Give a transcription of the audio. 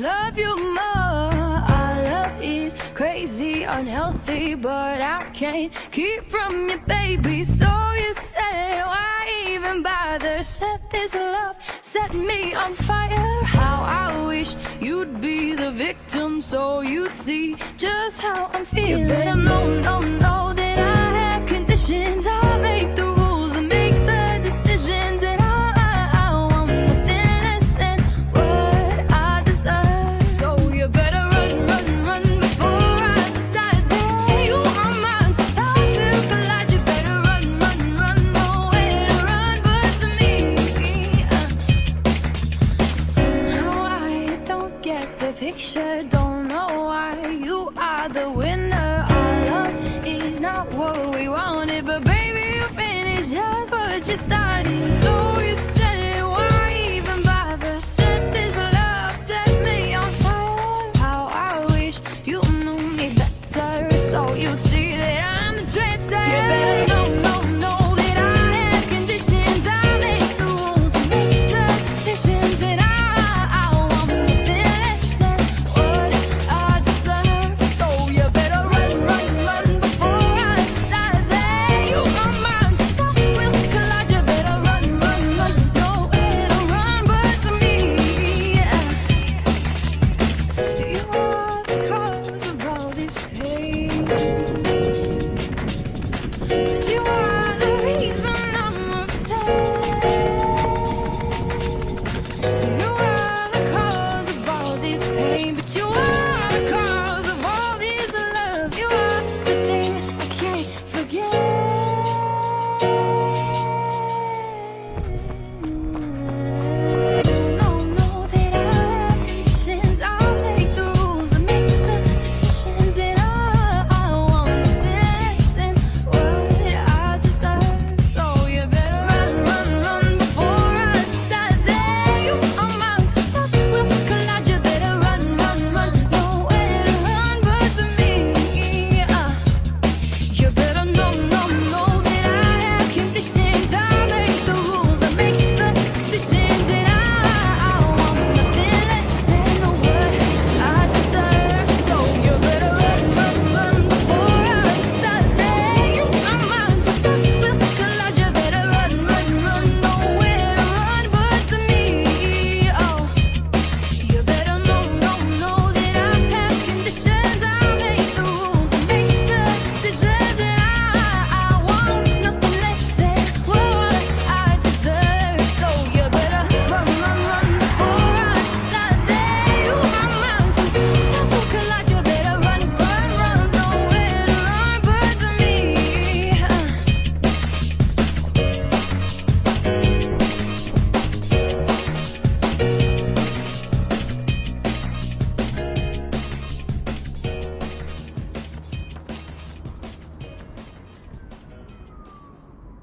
just love you more. Our love is crazy, unhealthy, but I can't keep from you, baby. So you said, why even bother? Set this love, set me on fire. How I wish you'd be the victim, so you'd see just how I'm feeling. You better know that I have conditions. I make the rules and make the decisions, and I want nothing less than what I deserve. So you better run before I decide that you are mine. Stars will collide. You better run, nowhere to run but to me. Somehow I don't get the picture, don't know why you are the winner. Our love is not what we wanted, but baby, you finished just what you started.